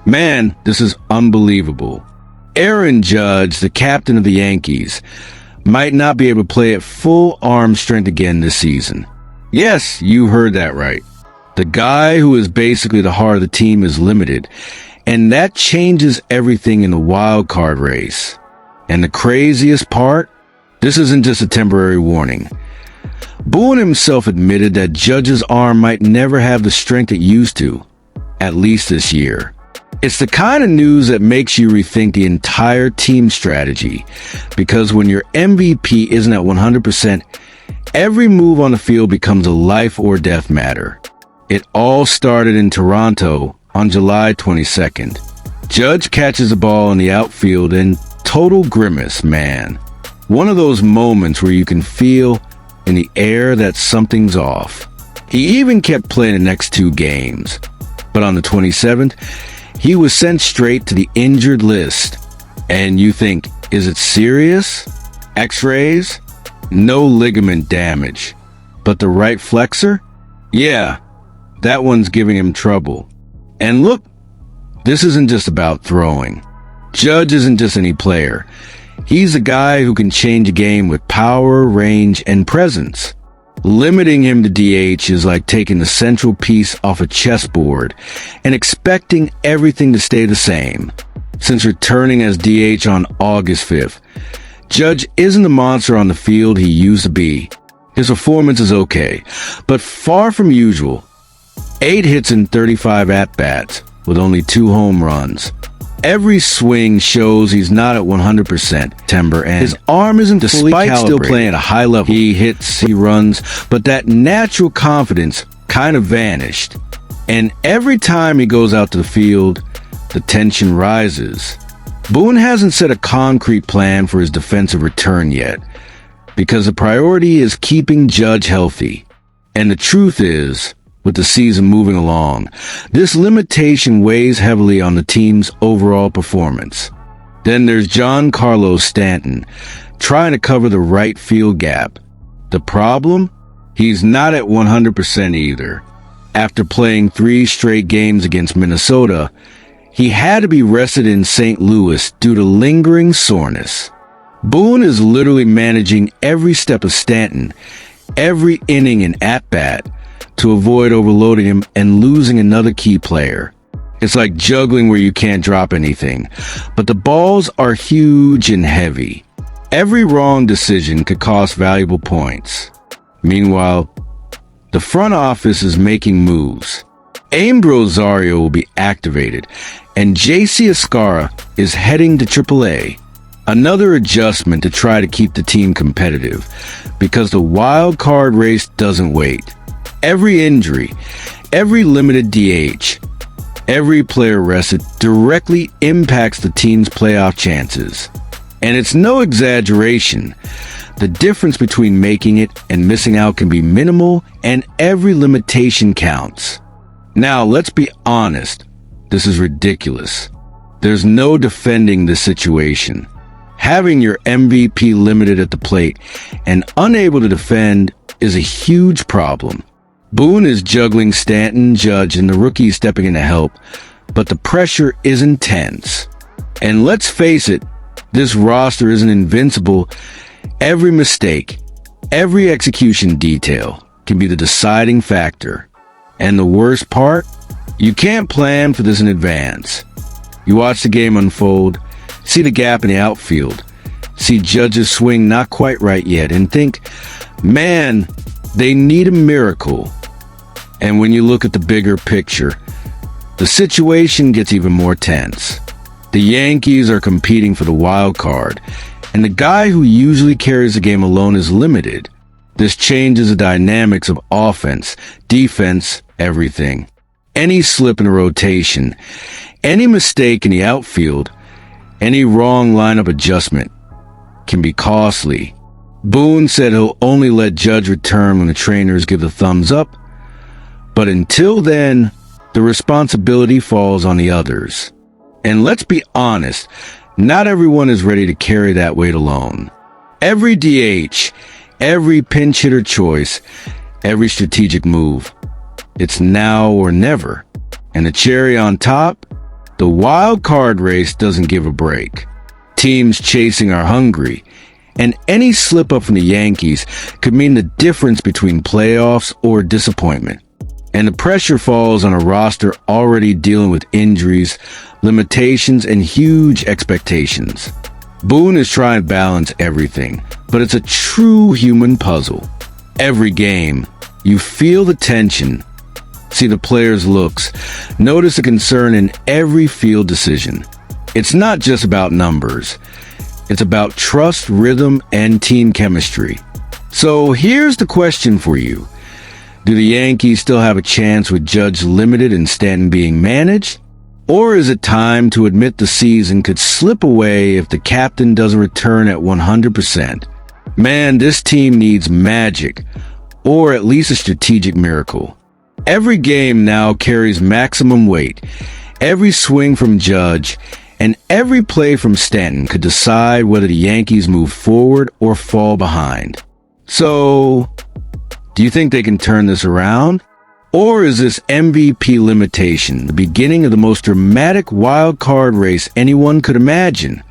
Man, this is unbelievable. Aaron Judge, the captain of the Yankees, might not be able to play at full arm strength again this season. Yes, you heard that right. The guy who is basically the heart of the team is limited, and that changes everything in the wild card race. And the craziest part? This isn't just a temporary warning. Boone himself admitted that Judge's arm might never have the strength it used to, at least this year. It's the kind of news that makes you rethink the entire team strategy, because when your MVP isn't at 100%, every move on the field becomes a life or death matter. It all started in Toronto on July 22nd. Judge catches the ball in the outfield and total grimace, man. One of those moments where you can feel in the air that something's off. He even kept playing the next 2 games. But on the 27th, he was sent straight to the injured list. And you think, is it serious? X-rays? No ligament damage. But the right flexor? Yeah, that one's giving him trouble. And look, this isn't just about throwing. Judge isn't just any player. He's a guy who can change a game with power, range, and presence. Limiting him to DH is like taking the central piece off a chessboard and expecting everything to stay the same. Since returning as DH on August 5th, Judge isn't the monster on the field he used to be. His performance is okay, but far from usual. 8 hits in 35 at-bats, with only 2 home runs. Every swing shows he's not at 100% timber, and his arm isn't fully calibrated. Despite still playing at a high level, he hits, he runs, but that natural confidence kind of vanished. And every time he goes out to the field, the tension rises. Boone hasn't set a concrete plan for his defensive return yet, because the priority is keeping Judge healthy. And the truth is, with the season moving along, this limitation weighs heavily on the team's overall performance. Then there's Giancarlo Stanton, trying to cover the right field gap. The problem? He's not at 100% either. After playing 3 straight games against Minnesota, he had to be rested in St. Louis due to lingering soreness. Boone is literally managing every step of Stanton, every inning and at-bat, to avoid overloading him and losing another key player. It's like juggling where you can't drop anything, but the balls are huge and heavy. Every wrong decision could cost valuable points. Meanwhile, the front office is making moves. Aim Rosario will be activated, and J.C. Escara is heading to AAA. Another adjustment to try to keep the team competitive, because the wild card race doesn't wait. Every injury, every limited DH, every player rested directly impacts the team's playoff chances. And it's no exaggeration. The difference between making it and missing out can be minimal, and every limitation counts. Now, let's be honest. This is ridiculous. There's no defending this situation. Having your MVP limited at the plate and unable to defend is a huge problem. Boone is juggling Stanton, Judge, and the rookies stepping in to help, but the pressure is intense. And let's face it, this roster isn't invincible. Every mistake, every execution detail can be the deciding factor. And the worst part? You can't plan for this in advance. You watch the game unfold, see the gap in the outfield, see Judge's swing not quite right yet, and think, man, they need a miracle. And when you look at the bigger picture, the situation gets even more tense. The Yankees are competing for the wild card, and the guy who usually carries the game alone is limited. This changes the dynamics of offense, defense, everything. Any slip in the rotation, any mistake in the outfield, any wrong lineup adjustment can be costly. Boone said he'll only let Judge return when the trainers give the thumbs up, but until then, the responsibility falls on the others. And let's be honest, not everyone is ready to carry that weight alone. Every DH, every pinch hitter choice, every strategic move, it's now or never. And the cherry on top, The wild card race doesn't give a break. Teams chasing are hungry, and any slip-up from the Yankees could mean the difference between playoffs or disappointment. And the pressure falls on a roster already dealing with injuries, limitations, and huge expectations. Boone is trying to balance everything, but it's a true human puzzle. Every game, you feel the tension, see the players' looks, notice the concern in every field decision. It's not just about numbers. It's about trust, rhythm, and team chemistry. So here's the question for you. Do the Yankees still have a chance with Judge limited and Stanton being managed? Or is it time to admit the season could slip away if the captain doesn't return at 100%? Man, this team needs magic, or at least a strategic miracle. Every game now carries maximum weight. Every swing from Judge and every play from Stanton could decide whether the Yankees move forward or fall behind. So, do you think they can turn this around? Or is this MVP limitation the beginning of the most dramatic wild card race anyone could imagine?